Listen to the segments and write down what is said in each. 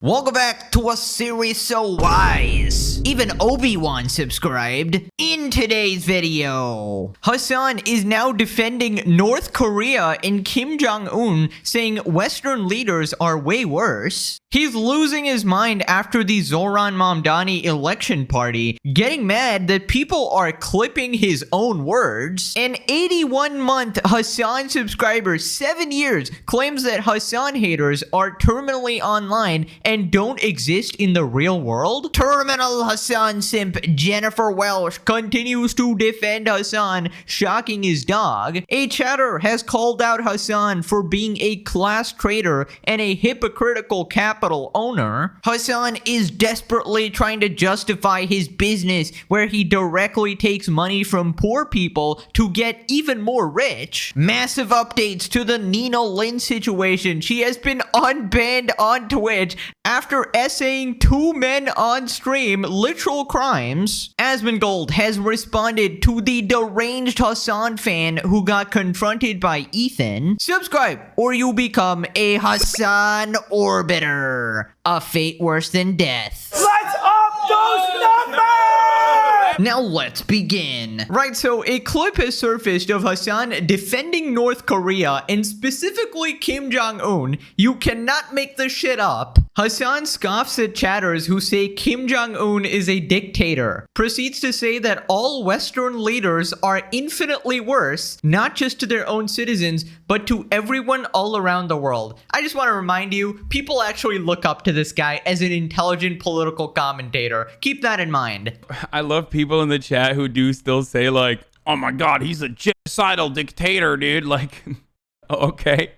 Welcome back to a series so wise, even Obi-Wan subscribed. In today's video, Hasan is now defending North Korea and Kim Jong-un, saying Western leaders are way worse. He's losing his mind after the Zoran Mamdani election party, getting mad that people are clipping his own words. An 81-month Hasan subscriber, 7 years, claims that Hasan haters are terminally online and don't exist in the real world. Terminal Hasan simp Jennifer Welsh continues to defend Hasan, shocking his dog. A chatter has called out Hasan for being a class traitor and a hypocritical capital owner. Hasan is desperately trying to justify his business where he directly takes money from poor people to get even more rich. Massive updates to the Nina Lynn situation. She has been unbanned on Twitch after essaying 2 men on stream literal crimes. Asmongold has responded to the deranged Hasan fan who got confronted by Ethan. Subscribe or you become a Hasan orbiter. A fate worse than death. Let's up those numbers! Now let's begin. Right, so a clip has surfaced of Hasan defending North Korea and specifically Kim Jong-un. You cannot make this shit up. Hasan scoffs at chatters who say Kim Jong-un is a dictator, proceeds to say that all Western leaders are infinitely worse, not just to their own citizens, but to everyone all around the world. I just want to remind you, people actually look up to this guy as an intelligent political commentator. Keep that in mind. I love people in the chat who do still say like, oh my god, he's a genocidal dictator, dude. Like, okay.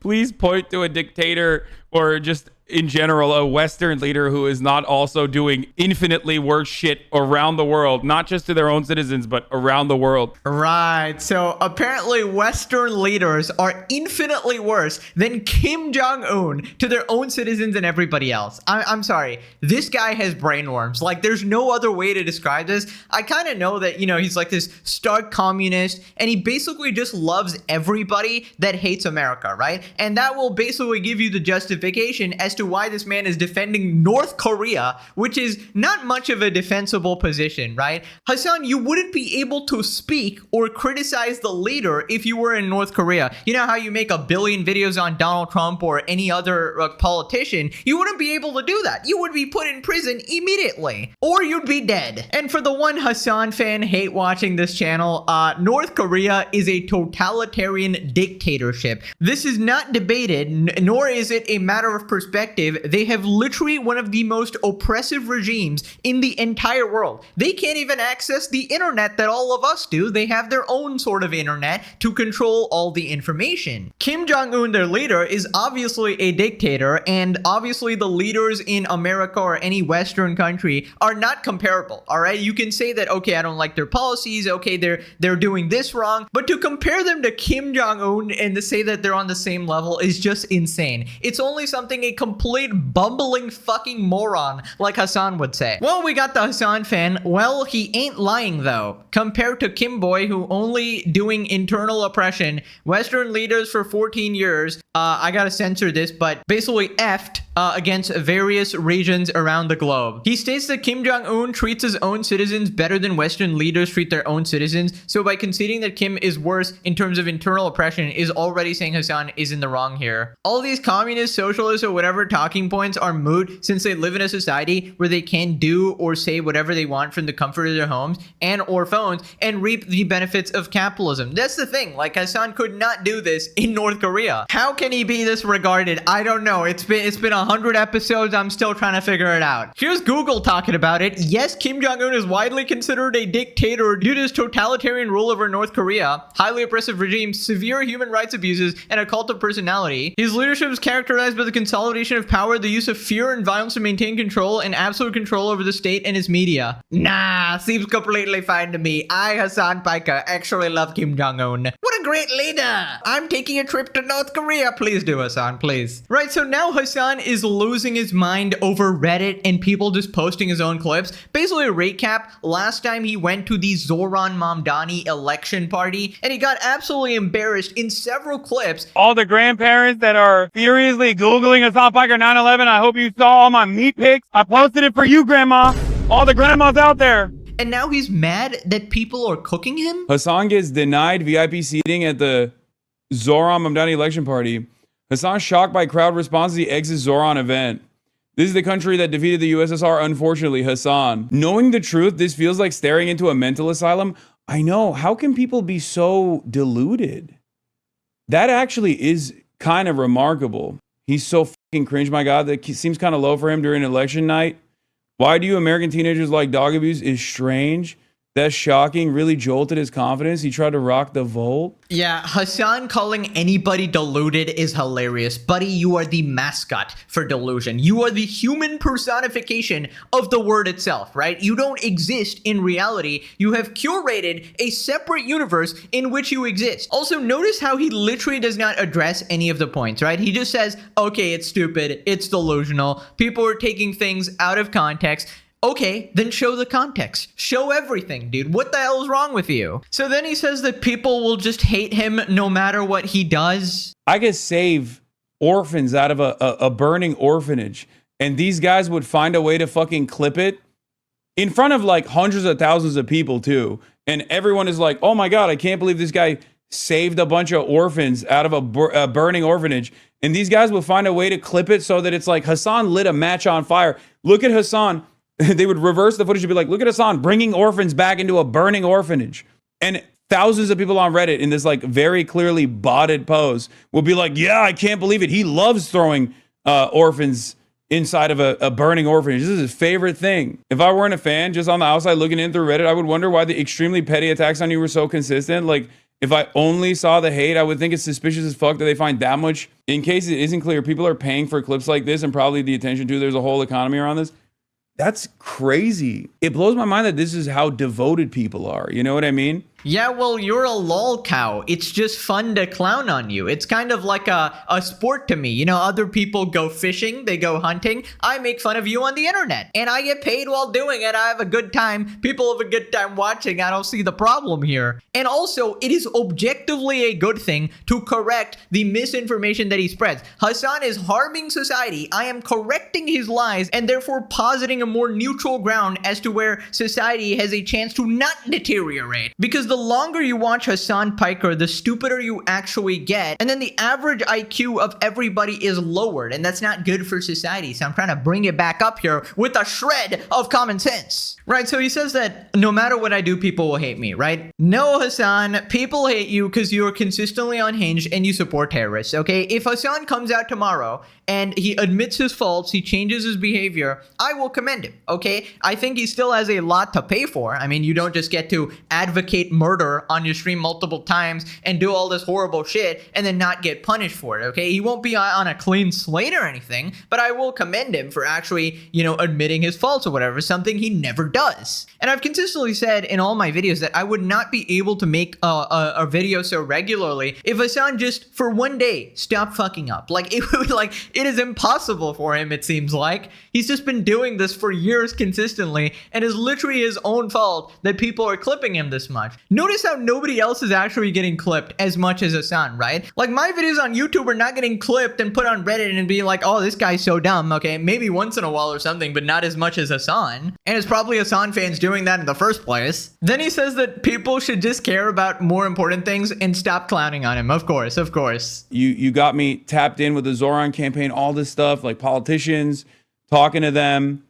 Please point to a dictator or just in general a Western leader who is not also doing infinitely worse shit around the world, not just to their own citizens, but around the world. Right, so apparently Western leaders are infinitely worse than Kim Jong-un to their own citizens and everybody else. I'm sorry, this guy has brainworms. Like, there's no other way to describe this. I kind of know that, you know, he's like this stark communist, and he basically just loves everybody that hates America, right? And that will basically give you the justification as to why this man is defending North Korea, which is not much of a defensible position, right? Hasan, you wouldn't be able to speak or criticize the leader if you were in North Korea. You know how you make a billion videos on Donald Trump or any other politician? You wouldn't be able to do that. You would be put in prison immediately, or you'd be dead. And for the one Hasan fan hate watching this channel, North Korea is a totalitarian dictatorship. This is not debated, nor is it a matter of perspective. They have literally one of the most oppressive regimes in the entire world. They can't even access the internet that all of us do. They have their own sort of internet to control all the information. Kim Jong-un, their leader, is obviously a dictator, and obviously the leaders in America or any Western country are not comparable, all right? You can say that, okay, I don't like their policies, okay, they're doing this wrong, but to compare them to Kim Jong-un and to say that they're on the same level is just insane. It's only something a complete bumbling fucking moron like Hasan would say. Well, we got the Hasan fan. Well, he ain't lying though. Compared to Kim Boy, who only doing internal oppression, Western leaders for 14 years, I gotta censor this, but basically effed against various regions around the globe. He states that Kim Jong-un treats his own citizens better than Western leaders treat their own citizens, so by conceding that Kim is worse in terms of internal oppression is already saying Hasan is in the wrong here. All these communist, socialists, or whatever talking points are moot since they live in a society where they can do or say whatever they want from the comfort of their homes and or phones and reap the benefits of capitalism. That's the thing, like Hasan could not do this in North Korea. How can he be this regarded? I don't know. It's been 100 episodes. I'm still trying to figure it out. Here's Google talking about it. Yes, Kim Jong-un is widely considered a dictator due to his totalitarian rule over North Korea, highly oppressive regime, severe human rights abuses, and a cult of personality. His leadership is characterized by the consolidation of power, the use of fear and violence to maintain control, and absolute control over the state and its media. Nah, seems completely fine to me. I, Hasan Paika, actually love Kim Jong-un. What a great leader! I'm taking a trip to North Korea. Please do, Hasan, please. Right, so now Hasan is is losing his mind over Reddit and people just posting his own clips. Basically, a recap, last time he went to the Zoran Mamdani election party and he got absolutely embarrassed in several clips. All the grandparents that are furiously Googling Hasan Piker 9/11, I hope you saw all my meat pics. I posted it for you, Grandma. All the grandmas out there. And now he's mad that people are cooking him? Hasan gets denied VIP seating at the Zoran Mamdani election party. Hasan shocked by crowd response as he exits Zoran event. This is the country that defeated the USSR, unfortunately, Hasan. Knowing the truth, this feels like staring into a mental asylum. I know, how can people be so deluded? That actually is kind of remarkable. He's so fucking cringe, my God. That seems kind of low for him during election night. Why do you American teenagers like dog abuse is strange. That's shocking. Really jolted his confidence. He tried to rock the vote. Yeah, Hasan calling anybody deluded is hilarious. Buddy, you are the mascot for delusion. You are the human personification of the word itself, right? You don't exist in reality. You have curated a separate universe in which you exist. Also, notice how he literally does not address any of the points, right? He just says, okay, it's stupid. It's delusional. People are taking things out of context. Okay, then show the context. Show everything, dude. What the hell is wrong with you? So then he says that people will just hate him no matter what he does. I could save orphans out of a burning orphanage, and these guys would find a way to fucking clip it in front of like hundreds of thousands of people too. And everyone is like, oh my God, I can't believe this guy saved a bunch of orphans out of a burning orphanage. And these guys will find a way to clip it so that it's like Hasan lit a match on fire. Look at Hasan. They would reverse the footage and be like, look at Hasan bringing orphans back into a burning orphanage. And thousands of people on Reddit in this like very clearly botted pose will be like, yeah, I can't believe it. He loves throwing orphans inside of a burning orphanage. This is his favorite thing. If I weren't a fan, just on the outside looking in through Reddit, I would wonder why the extremely petty attacks on you were so consistent. Like, if I only saw the hate, I would think it's suspicious as fuck that they find that much. In case it isn't clear, people are paying for clips like this and probably the attention too. There's a whole economy around this. That's crazy. It blows my mind that this is how devoted people are. You know what I mean? Yeah, well, you're a lol cow. It's just fun to clown on you. It's kind of like a sport to me. You know, other people go fishing, they go hunting. I make fun of you on the internet, and I get paid while doing it. I have a good time. People have a good time watching. I don't see the problem here. And also, it is objectively a good thing to correct the misinformation that he spreads. Hasan is harming society. I am correcting his lies and therefore positing a more neutral ground as to where society has a chance to not deteriorate. Because the longer you watch Hasan Piker, the stupider you actually get. And then the average IQ of everybody is lowered. And that's not good for society. So I'm trying to bring it back up here with a shred of common sense. Right, so he says that no matter what I do, people will hate me, right? No, Hasan, people hate you because you are consistently unhinged and you support terrorists, okay? If Hasan comes out tomorrow and he admits his faults, he changes his behavior, I will commend him, okay? I think he still has a lot to pay for. I mean, you don't just get to advocate murder on your stream multiple times and do all this horrible shit and then not get punished for it, okay? He won't be on a clean slate or anything, but I will commend him for actually, you know, admitting his faults or whatever, something he never does. And I've consistently said in all my videos that I would not be able to make a video so regularly if Hasan just for one day stopped fucking up. Like, it would, like, it is impossible for him, it seems like. He's just been doing this for years consistently, and it's literally his own fault that people are clipping him this much. Notice how nobody else is actually getting clipped as much as Hasan, right? Like, my videos on YouTube are not getting clipped and put on Reddit and being like, oh, this guy's so dumb, okay? Maybe once in a while or something, but not as much as Hasan. And it's probably Hasan fans doing that in the first place. Then he says that people should just care about more important things and stop clowning on him. Of course, of course. You got me tapped in with the Zoran campaign, all this stuff, like politicians, talking to them,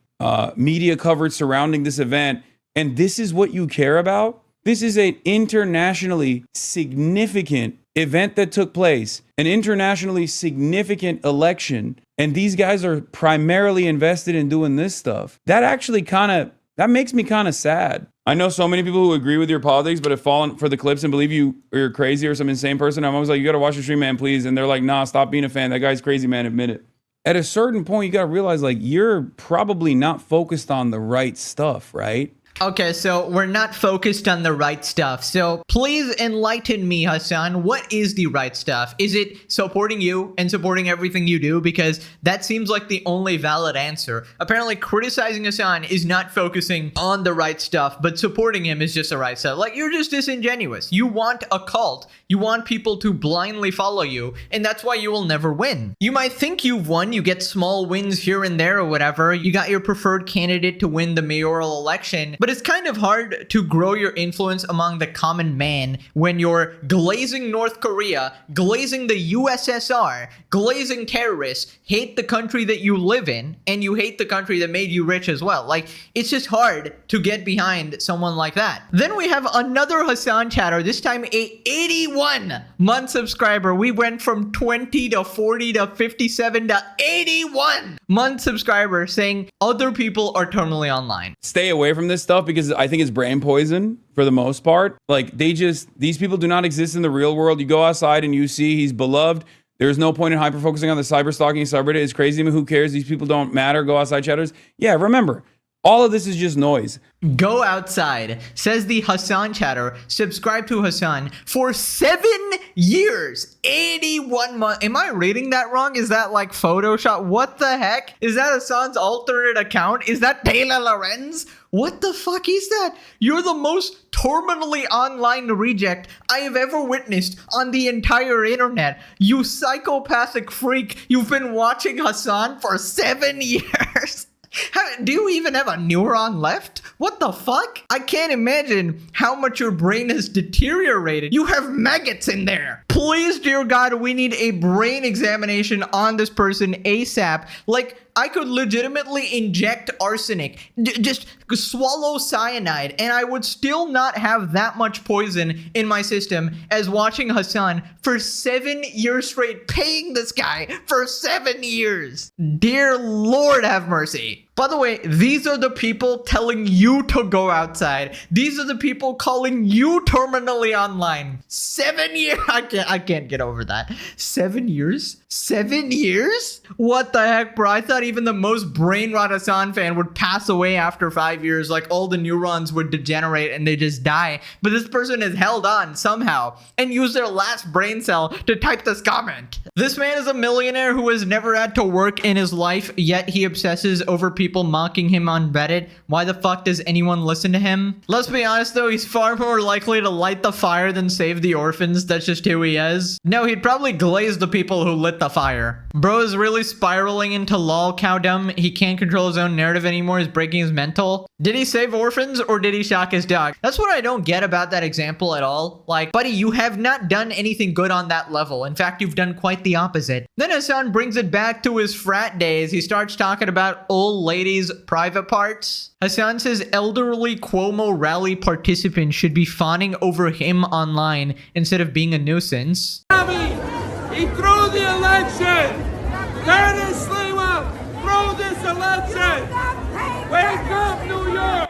media coverage surrounding this event. And this is what you care about? This is an internationally significant event that took place, an internationally significant election, and these guys are primarily invested in doing this stuff. That actually that makes me kind of sad. I know so many people who agree with your politics, but have fallen for the clips and believe you're crazy or some insane person. I'm always like, you got to watch the stream, man, please. And they're like, nah, stop being a fan. That guy's crazy, man. Admit it. At a certain point, you got to realize, like, you're probably not focused on the right stuff, right? Okay, so we're not focused on the right stuff. So please enlighten me, Hasan. What is the right stuff? Is it supporting you and supporting everything you do? Because that seems like the only valid answer. Apparently, criticizing Hasan is not focusing on the right stuff, but supporting him is just the right stuff. Like, you're just disingenuous. You want a cult. You want people to blindly follow you, and that's why you will never win. You might think you've won. You get small wins here and there or whatever. You got your preferred candidate to win the mayoral election, but it's kind of hard to grow your influence among the common man when you're glazing North Korea, glazing the USSR, glazing terrorists, hate the country that you live in, and you hate the country that made you rich as well. Like, it's just hard to get behind someone like that. Then we have another Hasan chatter, this time a 81-month subscriber. We went from 20 to 40 to 57 to 81-month subscriber saying other people are terminally online. Stay away from this stuff because I think it's brain poison for the most part. Like, these people do not exist in the real world. You go outside and you see he's beloved. There's no point in hyper focusing on the cyber stalking subreddit. It's crazy to me. Who cares? These people don't matter. Go outside, chatters. Yeah, remember, all of this is just noise. Go outside, says the Hasan chatter. Subscribe to Hasan for 7 years, 81 months. Am I reading that wrong? Is that like Photoshop? What the heck? Is that Hasan's alternate account? Is that Taylor Lorenz? What the fuck is that? You're the most terminally online reject I have ever witnessed on the entire internet. You psychopathic freak. You've been watching Hasan for 7 years. Do you even have a neuron left? What the fuck? I can't imagine how much your brain has deteriorated. You have maggots in there. Please, dear God, we need a brain examination on this person ASAP. Like, I could legitimately inject arsenic, just swallow cyanide, and I would still not have that much poison in my system as watching Hasan for 7 years straight, paying this guy for 7 years. Dear Lord have mercy. By the way, these are the people telling you to go outside. These are the people calling you terminally online. 7 years? I can't get over that. 7 years? 7 years? What the heck, bro? I thought even the most brain rot Hasan fan would pass away after 5 years. Like, all the neurons would degenerate and they just die. But this person has held on somehow and used their last brain cell to type this comment. This man is a millionaire who has never had to work in his life, yet he obsesses over people mocking him on Reddit. Why the fuck does anyone listen to him? Let's be honest though, he's far more likely to light the fire than save the orphans. That's just who he is. No, he'd probably glaze the people who lit the fire. Bro is really spiraling into lol cowdom. He can't control his own narrative anymore. He's breaking his mental. Did he save orphans or did he shock his dog? That's what I don't get about that example at all. Like, buddy, you have not done anything good on that level. In fact, you've done quite the opposite. Then Hasan brings it back to his frat days. He starts talking about old ladies' private parts. Hasan says elderly Cuomo rally participants should be fawning over him online instead of being a nuisance. He threw the election! Curtis Lewa threw this election! Wake up, New York!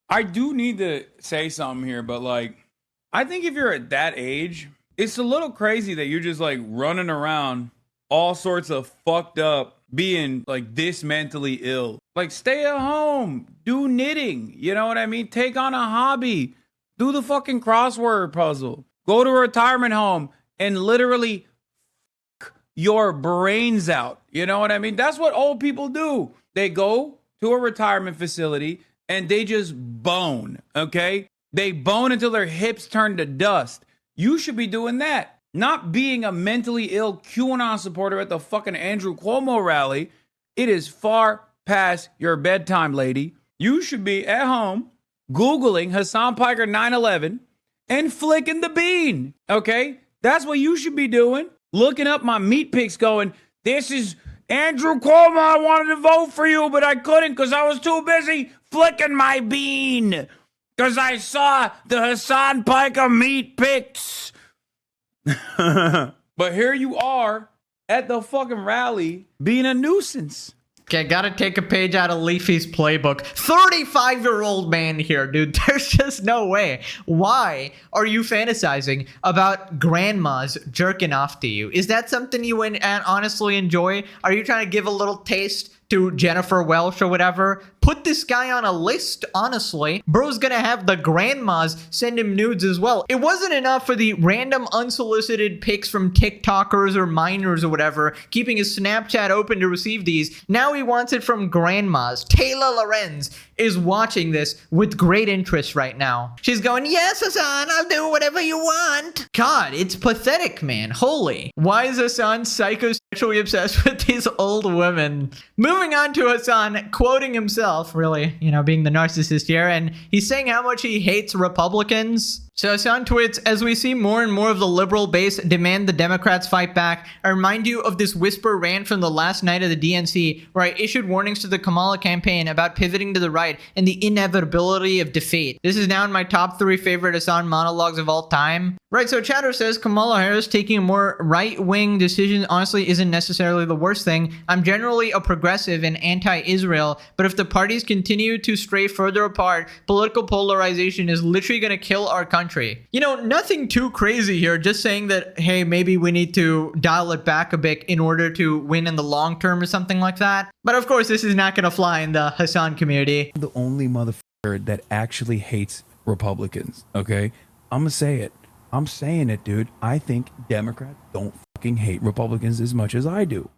I do need to say something here, but like, I think if you're at that age, it's a little crazy that you're just like running around all sorts of fucked up, being like this mentally ill. Like, stay at home, do knitting, you know what I mean? Take on a hobby, do the fucking crossword puzzle, go to a retirement home and literally your brains out. You know what I mean? That's what old people do. They go to a retirement facility and they just bone, okay? They bone until their hips turn to dust. You should be doing that. Not being a mentally ill QAnon supporter at the fucking Andrew Cuomo rally. It is far past your bedtime, lady. You should be at home Googling Hasan Piker 9/11 and flicking the bean, okay? That's what you should be doing. Looking up my meat pics going, this is Andrew Cuomo. I wanted to vote for you, but I couldn't because I was too busy flicking my bean. Because I saw the Hasan Piker meat pics. But here you are at the fucking rally being a nuisance. Okay, gotta take a page out of Leafy's playbook. 35-year-old man here, dude. There's just no way. Why are you fantasizing about grandmas jerking off to you? Is that something you honestly enjoy? Are you trying to give a little taste to Jennifer Welsh or whatever. Put this guy on a list, honestly. Bro's gonna have the grandmas send him nudes as well. It wasn't enough for the random unsolicited pics from TikTokers or minors or whatever, keeping his Snapchat open to receive these. Now he wants it from grandmas. Taylor Lorenz is watching this with great interest right now. She's going, yes, Hasan, I'll do whatever you want. God, it's pathetic, man. Holy. Why is Hasan psychosexually obsessed with these old women? Moving on to Hasan quoting himself, really, being the narcissist here, and he's saying how much he hates Republicans. So Hasan tweets, as we see more and more of the liberal base demand the Democrats fight back, I remind you of this whisper rant from the last night of the DNC, where I issued warnings to the Kamala campaign about pivoting to the right and the inevitability of defeat. This is now in my top 3 favorite Hasan monologues of all time. Right, so Chatter says Kamala Harris taking a more right-wing decision honestly isn't necessarily the worst thing. I'm generally a progressive and anti-Israel, but if the parties continue to stray further apart, political polarization is literally going to kill our country. Nothing too crazy here, just saying that, hey, maybe we need to dial it back a bit in order to win in the long term or something like that. But of course, this is not going to fly in the Hasan community. The only motherfucker that actually hates Republicans, okay? I'm gonna say it. I'm saying it, dude. I think Democrats don't fucking hate Republicans as much as I do.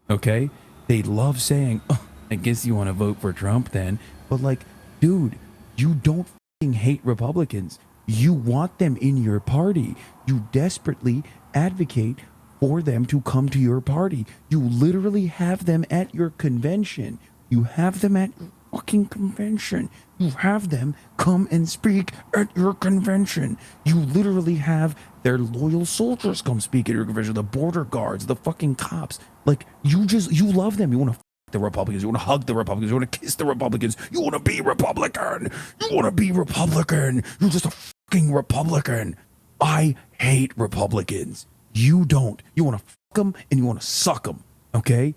Okay? They love saying, oh, I guess you want to vote for Trump then. But like, dude, you don't fucking hate Republicans. You want them in your party. You desperately advocate for them to come to your party. You literally have them at your convention. You have them at your fucking convention. You have them come and speak at your convention. You literally have their loyal soldiers come speak at your convention. The border guards, the fucking cops. Like, you love them. You want to the Republicans. You want to hug the Republicans. You want to kiss the Republicans. You want to be Republican. You want to be Republican. You're just a fucking Republican. I hate Republicans. You don't. You want to fuck them and you want to suck them. Okay?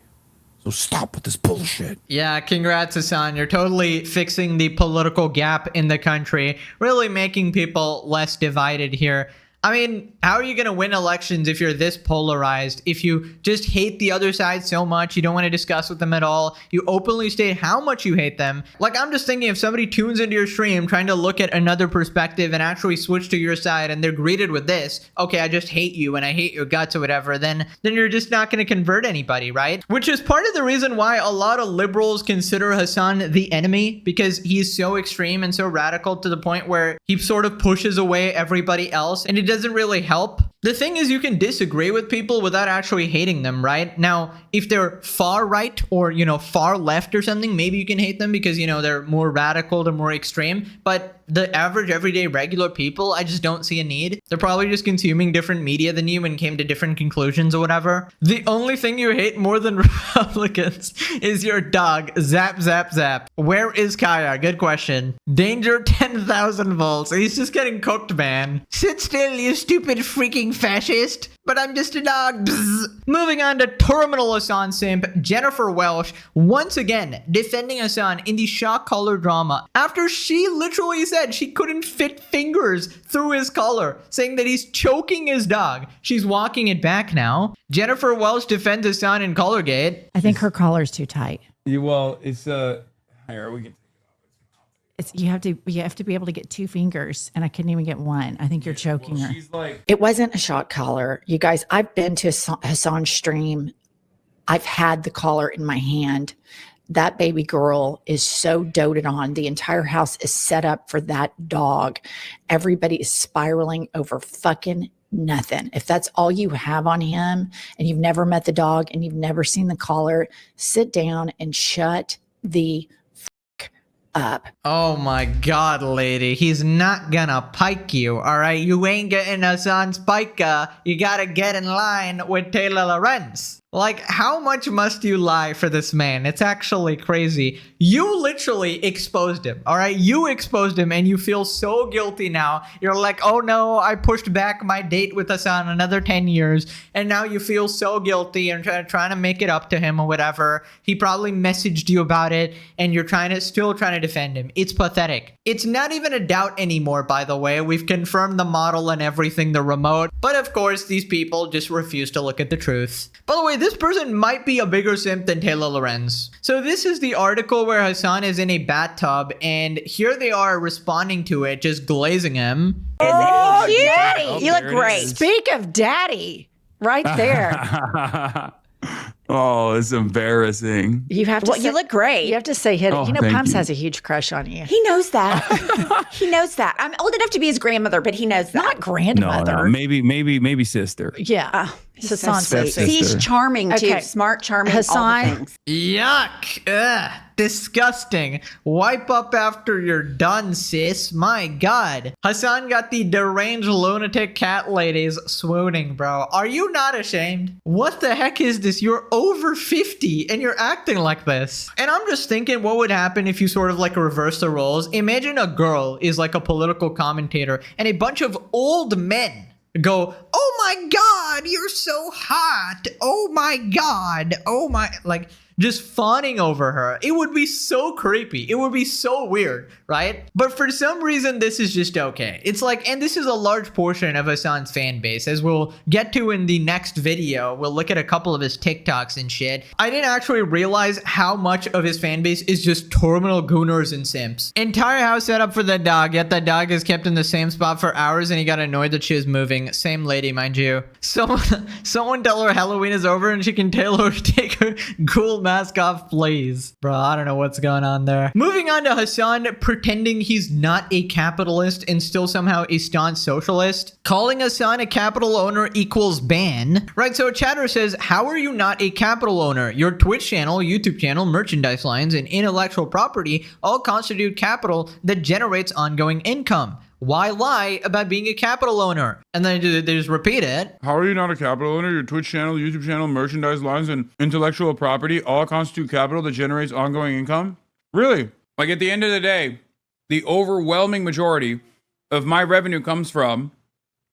So stop with this bullshit. Yeah, congrats, Hasan. You're totally fixing the political gap in the country, really making people less divided here. I mean, how are you going to win elections if you're this polarized? If you just hate the other side so much, you don't want to discuss with them at all, you openly state how much you hate them. Like, I'm just thinking if somebody tunes into your stream trying to look at another perspective and actually switch to your side and they're greeted with this, okay, I just hate you and I hate your guts or whatever, then you're just not going to convert anybody, right? Which is part of the reason why a lot of liberals consider Hasan the enemy, because he's so extreme and so radical to the point where he sort of pushes away everybody else, and it doesn't really help. The thing is, you can disagree with people without actually hating them, right? Now, if they're far right or, far left or something, maybe you can hate them because, they're more radical, they're more extreme. But the average, everyday, regular people, I just don't see a need. They're probably just consuming different media than you and came to different conclusions or whatever. The only thing you hate more than Republicans is your dog. Zap, zap, zap. Where is Kaya? Good question. Danger 10,000 volts. He's just getting cooked, man. Sit still, you stupid freaking fascist. But I'm just a dog. Bzz. Moving on to terminal Hasan simp, Jennifer Welsh, once again defending Hasan in the shock collar drama after she literally said she couldn't fit fingers through his collar, saying that he's choking his dog. She's walking it back now. Jennifer Welsh defends Hasan in Collargate. I think her collar's too tight. It's here we can. You have to be able to get 2 fingers, and I couldn't even get one. I think you're choking her. She's like, It wasn't a shot collar. You guys, I've been to Hasan's stream. I've had the collar in my hand. That baby girl is so doted on. The entire house is set up for that dog. Everybody is spiraling over fucking nothing. If that's all you have on him and you've never met the dog and you've never seen the collar, sit down and shut the up. Oh my god, lady. He's not gonna pike you, alright? You ain't getting Hasan's pike. You gotta get in line with Taylor Lorenz. Like, how much must you lie for this man? It's actually crazy. You literally exposed him, all right? You exposed him and you feel so guilty now. You're like, oh no, I pushed back my date with Hasan another 10 years. And now you feel so guilty and trying to make it up to him or whatever. He probably messaged you about it and you're still trying to defend him. It's pathetic. It's not even a doubt anymore, by the way. We've confirmed the model and everything, the remote. But of course, these people just refuse to look at the truth. By the way, this person might be a bigger simp than Taylor Lorenz. So this is the article where Hasan is in a bathtub, and here they are responding to it, just glazing him. Oh, Oh, daddy. you look great. Speak of daddy, right there. Oh, it's embarrassing. You have to Well, you look great. You have to say hit it. Oh, You know, thank Pumps you. has a huge crush on you. He knows that. He knows that. I'm old enough to be his grandmother, but he knows that. Not grandmother. Maybe sister. Yeah. He's Hasan's so so sweet. sweet. He's charming too. Okay. Smart, charming, all the Hasan. things. Yuck. Ugh. Disgusting. Wipe up after you're done, sis. My God. Hasan got the deranged lunatic cat ladies swooning, bro. Are you not ashamed? What the heck is this? You're over 50 and you're acting like this. And I'm just thinking what would happen if you sort of like reverse the roles. Imagine a girl is like a political commentator and a bunch of old men go, oh my God, you're so hot. Oh my God. Oh my, like, just fawning over her. It would be so creepy. It would be so weird, right? But for some reason, this is just okay. It's like, and this is a large portion of Hasan's fan base, as we'll get to in the next video. We'll look at a couple of his TikToks and shit. I didn't actually realize how much of his fan base is just terminal gooners and simps. Entire house set up for the dog, yet the dog is kept in the same spot for hours and he got annoyed that she was moving. Same lady, mind you. Someone tell her Halloween is over and she can take her ghoul mask off, please. Bro, I don't know what's going on there. Moving on to Hasan pretending he's not a capitalist and still somehow a staunch socialist. Calling Hasan a capital owner equals ban. Right, so a chatter says, how are you not a capital owner? Your Twitch channel, YouTube channel, merchandise lines, and intellectual property all constitute capital that generates ongoing income. Why lie about being a capital owner? And then they just repeat it. How are you not a capital owner? Your Twitch channel, YouTube channel, merchandise lines, and intellectual property all constitute capital that generates ongoing income? Really? Like at the end of the day, the overwhelming majority of my revenue comes from,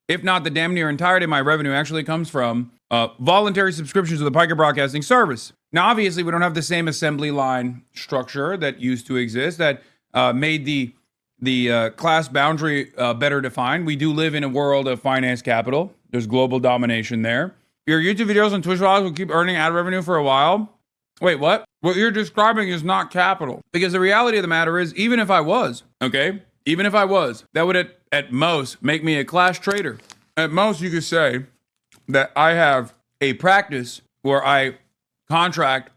if not the damn near entirety of my revenue actually comes from voluntary subscriptions to the Piker Broadcasting Service. Now, obviously, we don't have the same assembly line structure that used to exist that made the class boundary better defined. We do live in a world of finance capital. There's global domination there. Your YouTube videos and Twitch vlogs will keep earning ad revenue for a while. Wait, what? What you're describing is not capital. Because the reality of the matter is, even if I was, okay? Even if I was, that would at most make me a class trader. At most, you could say that I have A practice where I contract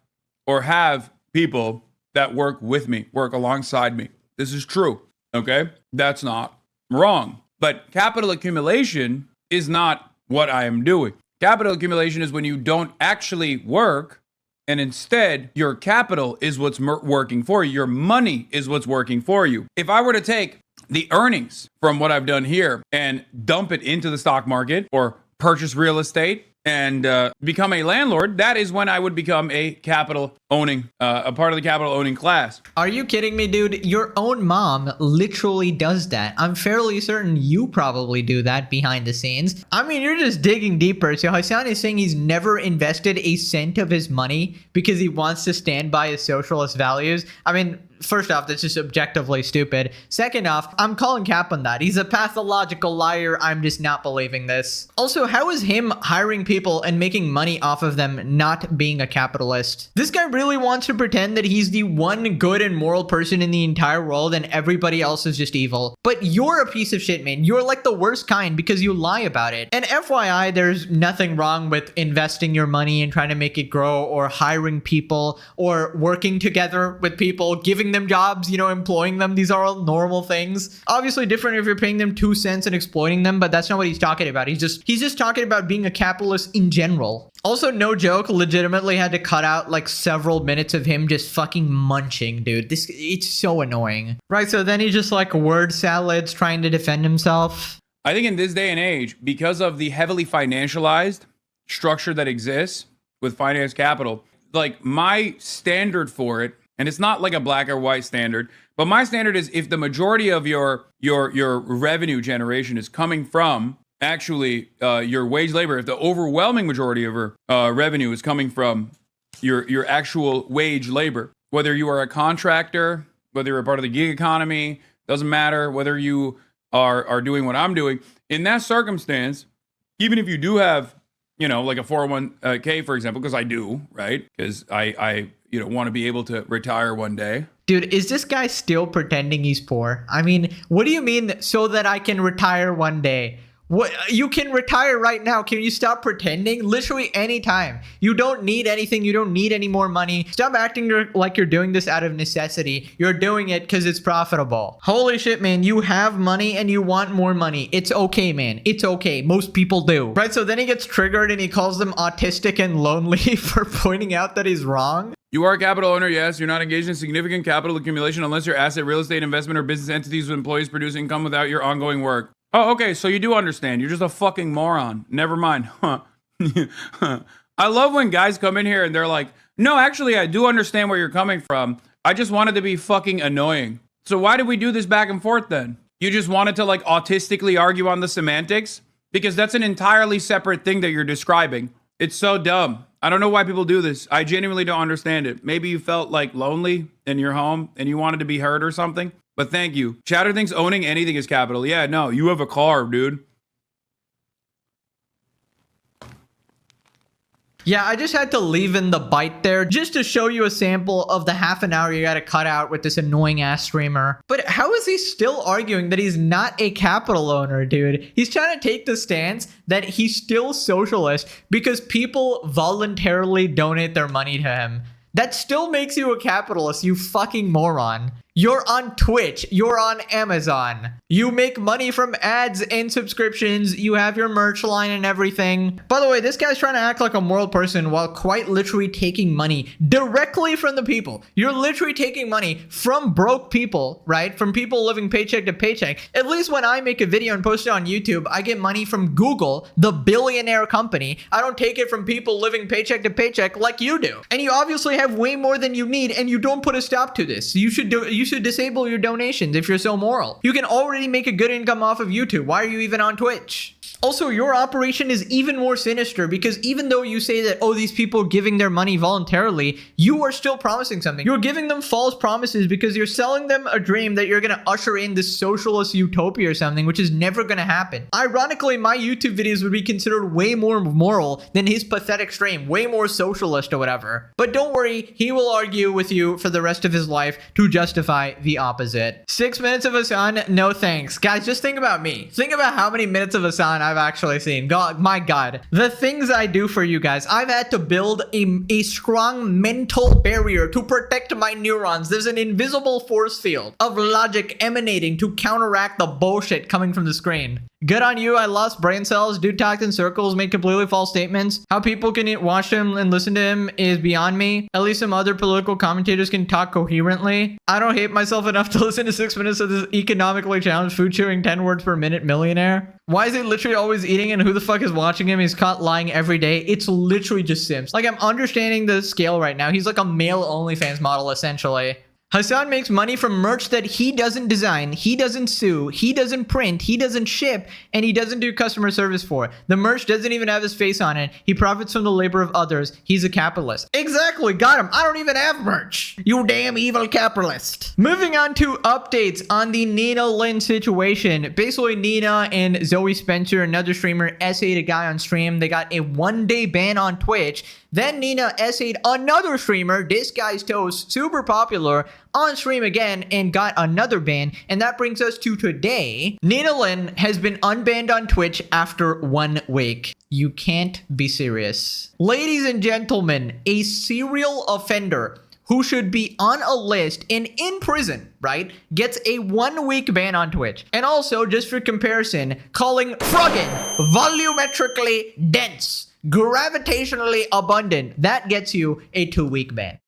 or have people that work with me, work alongside me. This is true. Okay, that's not wrong. But capital accumulation is not what I am doing. Capital accumulation is when you don't actually work and instead your capital is what's working for you. Your money is what's working for you. If I were to take the earnings from what I've done here and dump it into the stock market or purchase real estate and become a landlord, that is when I would become a capital owning, a part of the capital owning class. Are you kidding me, dude? Your own mom literally does that. I'm fairly certain you probably do that behind the scenes. I mean, you're just digging deeper. So Hasan is saying he's never invested a cent of his money because he wants to stand by his socialist values. I mean, first off, that's just objectively stupid. Second off, I'm calling cap on that. He's a pathological liar. I'm just not believing this. Also, how is him hiring people and making money off of them not being a capitalist? This guy really wants to pretend that he's the one good and moral person in the entire world and everybody else is just evil. But you're a piece of shit, man. You're like the worst kind because you lie about it. And FYI, there's nothing wrong with investing your money and trying to make it grow or hiring people or working together with people, giving them jobs, you know, employing them. These are all normal things. Obviously different if you're paying them 2 cents and exploiting them, but that's not what he's talking about. He's just talking about being a capitalist in general. Also, no joke, legitimately had to cut out like several minutes of him just fucking munching, dude. It's so annoying. Right, so then he just like word salads trying to defend himself. I think in this day and age, because of the heavily financialized structure that exists with finance capital, like my standard for it, and it's not like a black or white standard, but my standard is if the majority of your revenue generation is coming from actually your wage labor, if the overwhelming majority of your revenue is coming from your actual wage labor, whether you are a contractor, whether you're a part of the gig economy, doesn't matter, whether you are doing what I'm doing, in that circumstance, even if you do have you know, like a 401k, for example, because I do, right? Because I want to be able to retire one day. Dude, is this guy still pretending he's poor? I mean, what do you mean so that I can retire one day? What, you can retire right now. Can you stop pretending? Literally anytime. You don't need anything. You don't need any more money. Stop acting like you're doing this out of necessity. You're doing it because it's profitable. Holy shit, man. You have money and you want more money. It's okay, man. It's okay. Most people do. Right? So then he gets triggered and he calls them autistic and lonely for pointing out that he's wrong. You are a capital owner, yes. You're not engaged in significant capital accumulation unless your asset, real estate, investment, or business entities with employees produce income without your ongoing work. Oh, okay, so you do understand. You're just a fucking moron. Never mind. Huh. I love when guys come in here and they're like, no, actually, I do understand where you're coming from. I just wanted to be fucking annoying. So why did we do this back and forth then? You just wanted to like autistically argue on the semantics? Because that's an entirely separate thing that you're describing. It's so dumb. I don't know why people do this. I genuinely don't understand it. Maybe you felt like lonely in your home and you wanted to be heard or something. But thank you. Chatter thinks owning anything is capital. Yeah, no, you have a car, dude. Yeah, I just had to leave in the bite there just to show you a sample of the half an hour you gotta cut out with this annoying ass streamer. But how is he still arguing that he's not a capital owner, dude? He's trying to take the stance that he's still socialist because people voluntarily donate their money to him. That still makes you a capitalist, you fucking moron. You're on Twitch. You're on Amazon. You make money from ads and subscriptions. You have your merch line and everything. By the way, this guy's trying to act like a moral person while quite literally taking money directly from the people. You're literally taking money from broke people, right? From people living paycheck to paycheck. At least when I make a video and post it on YouTube, I get money from Google, the billionaire company. I don't take it from people living paycheck to paycheck like you do. And you obviously have way more than you need, and you don't put a stop to this. You should disable your donations if you're so moral. You can already make a good income off of YouTube. Why are you even on Twitch? Also, your operation is even more sinister because even though you say that, oh, these people are giving their money voluntarily, you are still promising something. You're giving them false promises because you're selling them a dream that you're going to usher in this socialist utopia or something, which is never going to happen. Ironically, my YouTube videos would be considered way more moral than his pathetic stream, way more socialist or whatever. But don't worry, he will argue with you for the rest of his life to justify the opposite. 6 minutes of Hasan, no thanks. Guys, just think about me. Think about how many minutes of Hasan I've actually seen. God, my God. The things I do for you guys, I've had to build a strong mental barrier to protect my neurons. There's an invisible force field of logic emanating to counteract the bullshit coming from the screen. Good on you. I lost brain cells. Dude talked in circles, made completely false statements. How people can watch him and listen to him is beyond me. At least some other political commentators can talk coherently. I don't hate myself enough to listen to 6 minutes of this economically challenged food chewing 10 words per minute millionaire. Why is he literally always eating and who the fuck is watching him? He's caught lying every day. It's literally just Sims. Like, I'm understanding the scale right now. He's like a male OnlyFans model, essentially. Hasan makes money from merch that he doesn't design, he doesn't sew, he doesn't print, he doesn't ship, and he doesn't do customer service for. The merch doesn't even have his face on it. He profits from the labor of others. He's a capitalist. Exactly, got him. I don't even have merch. You damn evil capitalist. Moving on to updates on the Nina Lynn situation. Basically, Nina and Zoe Spencer, another streamer, essayed a guy on stream. They got a 1-day ban on Twitch. Then Nina essayed another streamer, this guy's toast, super popular, on stream again and got another ban. And that brings us to today. Nina Lynn has been unbanned on Twitch after 1 week. You can't be serious. Ladies and gentlemen, a serial offender who should be on a list and in prison, right, gets a 1 week ban on Twitch. And also, just for comparison, calling Froggen volumetrically dense, gravitationally abundant, that gets you a 2 week ban.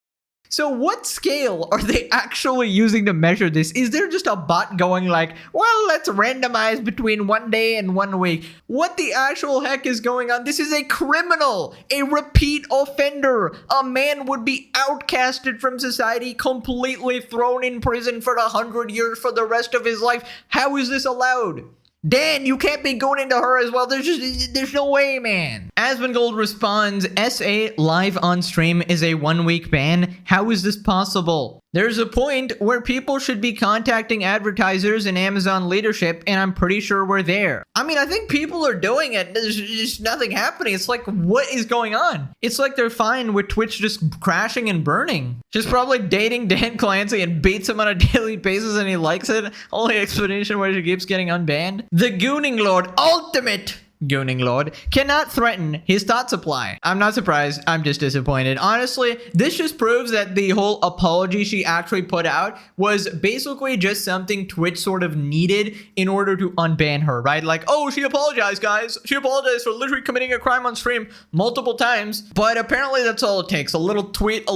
So what scale are they actually using to measure this? Is there just a bot going like, well, let's randomize between 1 day and 1 week? What the actual heck is going on? This is a criminal, a repeat offender. A man would be outcasted from society, completely thrown in prison for 100 years for the rest of his life. How is this allowed? Dan, you can't be going into her as well. There's no way, man. Asmongold responds, SA live on stream is a 1 week ban. How is this possible? There's a point where people should be contacting advertisers and Amazon leadership, and I'm pretty sure we're there. I mean, I think people are doing it. There's just nothing happening. It's like, what is going on? It's like they're fine with Twitch just crashing and burning. She's probably dating Dan Clancy and beats him on a daily basis and he likes it. Only explanation why she keeps getting unbanned. The Gooning Lord Ultimate Gooning Lord cannot threaten his thought supply. I'm not surprised. I'm just disappointed. Honestly, this just proves that the whole apology she actually put out was basically just something Twitch sort of needed in order to unban her, right? Like, oh, she apologized, guys. She apologized for literally committing a crime on stream multiple times. But apparently that's all it takes. A little tweet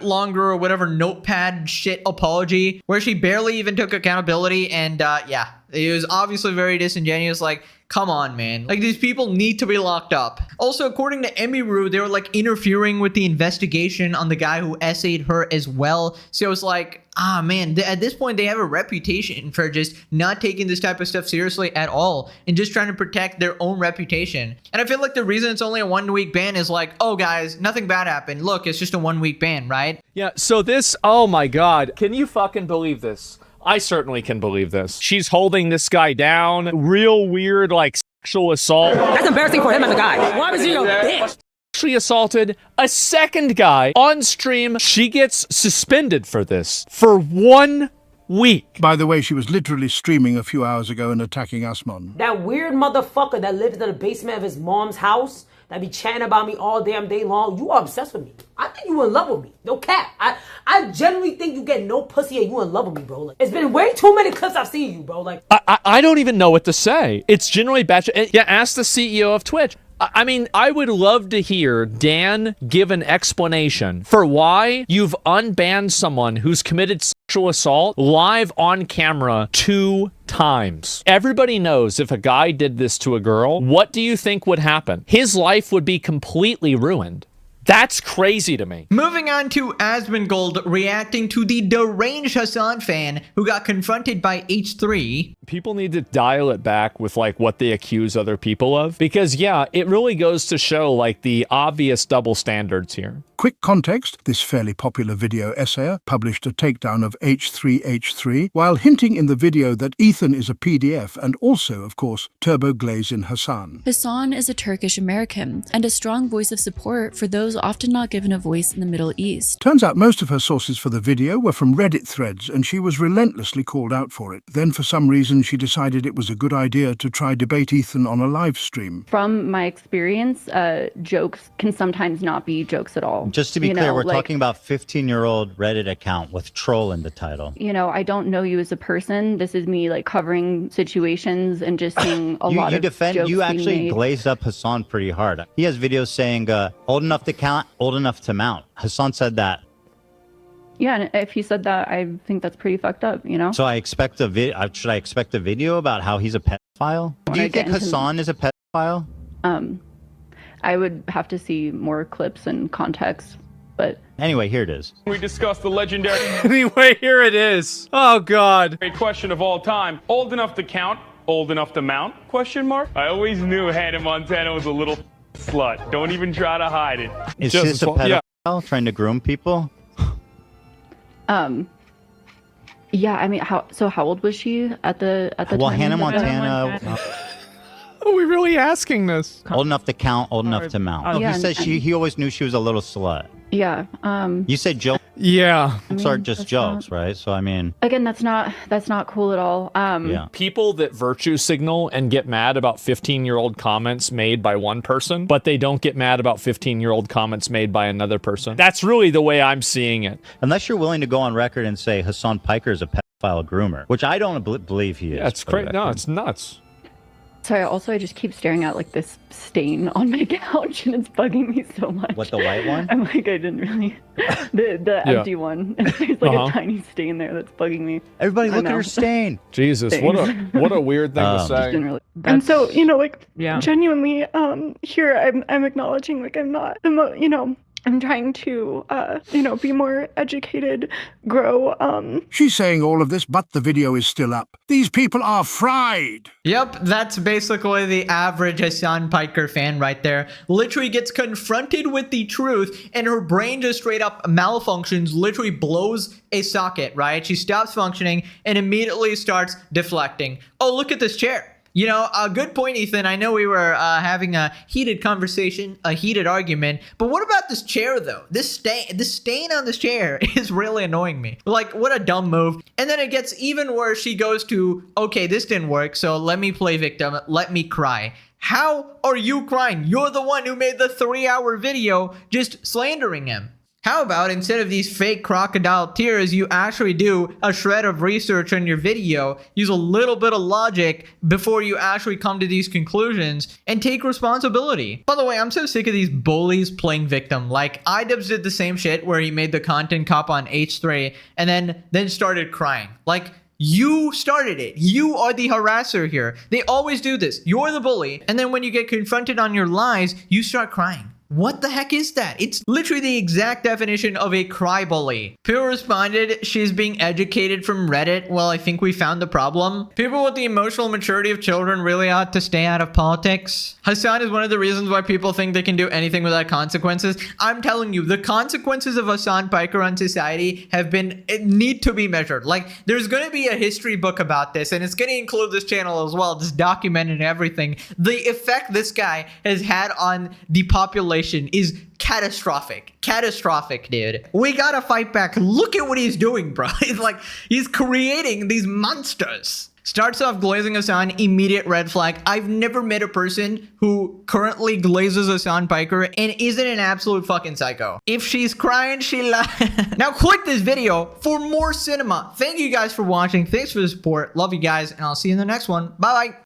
longer or whatever notepad shit apology where she barely even took accountability. And yeah, it was obviously very disingenuous. Like, come on, man. Like, these people need to be locked up. Also, according to Emiru, they were like interfering with the investigation on the guy who essayed her as well. So it was like, ah, man, at this point, they have a reputation for just not taking this type of stuff seriously at all and just trying to protect their own reputation. And I feel like the reason it's only a 1 week ban is like, oh, guys, nothing bad happened. Look, it's just a 1 week ban, right? Yeah, so this, oh my God. Can you fucking believe this? I certainly can believe this. She's holding this guy down. Real weird, like, sexual assault. That's embarrassing for him as a guy. Why was he a bitch? She assaulted a second guy on stream. She gets suspended for this for 1 week. By the way, she was literally streaming a few hours ago and attacking Usman. That weird motherfucker that lives in the basement of his mom's house that be chatting about me all damn day long, you are obsessed with me. I think you in love with me. No cap. I genuinely think you get no pussy and you in love with me, bro. Like, it's been way too many clips I've seen you, bro. Like, I don't even know what to say. It's generally bad. Yeah, ask the CEO of Twitch. I mean, I would love to hear Dan give an explanation for why you've unbanned someone who's committed sexual assault live on camera 2 times. Everybody knows if a guy did this to a girl, what do you think would happen? His life would be completely ruined. That's crazy to me. Moving on to Asmongold reacting to the deranged Hasan fan who got confronted by H3. People need to dial it back with like what they accuse other people of, because yeah, it really goes to show like the obvious double standards here. Quick context, this fairly popular video essayer published a takedown of H3H3 while hinting in the video that Ethan is a PDF and also, of course, turbo glaze in Hasan. Hasan is a Turkish American and a strong voice of support for those often not given a voice in the Middle East. Turns out most of her sources for the video were from Reddit threads and she was relentlessly called out for it. Then for some reason she decided it was a good idea to try debate Ethan on a live stream. From my experience, jokes can sometimes not be jokes at all. Just to be clear, we're talking about 15-year-old Reddit account with troll in the title. You know, I don't know you as a person. This is me like covering situations and just seeing a lot of jokes You actually being made. glazed up Hasan pretty hard. He has videos saying old enough to count, old enough to mount. Hasan said that. Yeah, and if he said that, I think that's pretty fucked up, you know? So I expect a should I expect a video about how he's a pedophile? Do you think Hasan is a pedophile? I would have to see more clips and context, but anyway, here it is. We discussed the legendary Anyway, here it is. Oh God. great question of all time. Old enough to count, old enough to mount? Question mark. I always knew Hannah Montana was a little slut. Don't even try to hide it. Is this a pedophile trying to groom people? yeah, I mean, how old was she at the time? Well, Hannah Montana. Are we really asking this? Old enough to count, old enough to mount. Yeah, He said he always knew she was a little slut. Yeah. You said joke. Yeah. Are just jokes, right? So I mean, Again, that's not cool at all. yeah. People that virtue signal and get mad about 15-year-old comments made by one person, but they don't get mad about 15-year-old comments made by another person. That's really the way I'm seeing it. Unless you're willing to go on record and say Hasan Piker is a pedophile groomer, which I don't believe he is. Yeah, it's crazy. No, it's nuts. Sorry, also I just keep staring at like this stain on my couch and it's bugging me so much. What, the white one? I'm like, I didn't really the empty one. There's like a tiny stain there that's bugging me. Everybody look at her stain. Jesus, what a weird thing to say. Really, and so, you know, like genuinely here I'm acknowledging like I'm not the I'm trying to, be more educated, grow. She's saying all of this, but the video is still up. These people are fried. Yep, that's basically the average Hasan Piker fan right there. Literally gets confronted with the truth and her brain just straight up malfunctions, literally blows a socket, right? She stops functioning and immediately starts deflecting. Oh, look at this chair. You know, a good point, Ethan. I know we were having a heated conversation, a heated argument, but what about this chair, though? This stain on this chair is really annoying me. Like, what a dumb move. And then it gets even worse. She goes to, okay, this didn't work, so let me play victim. Let me cry. How are you crying? You're the one who made the 3-hour video just slandering him. How about instead of these fake crocodile tears, you actually do a shred of research on your video, use a little bit of logic before you actually come to these conclusions, and take responsibility. By the way, I'm so sick of these bullies playing victim. Like, iDubbbz did the same shit where he made the content cop on H3 and then started crying. Like, you started it. You are the harasser here. They always do this. You're the bully. And then when you get confronted on your lies, you start crying. What the heck is that? It's literally the exact definition of a cry bully. People responded, she's being educated from Reddit. Well, I think we found the problem. People with the emotional maturity of children really ought to stay out of politics. Hasan is one of the reasons why people think they can do anything without consequences. I'm telling you, the consequences of Hasan Piker on society need to be measured. Like, there's going to be a history book about this, and it's going to include this channel as well, just documenting everything. The effect this guy has had on the population is catastrophic. Catastrophic, dude. We gotta fight back. Look at what he's doing, bro. He's creating these monsters. Starts off glazing Hasan, immediate red flag. I've never met a person who currently glazes Hasan Piker and isn't an absolute fucking psycho. If she's crying, she Now click this video for more cinema. Thank you guys for watching. Thanks for the support. Love you guys, and I'll see you in the next one. Bye-bye.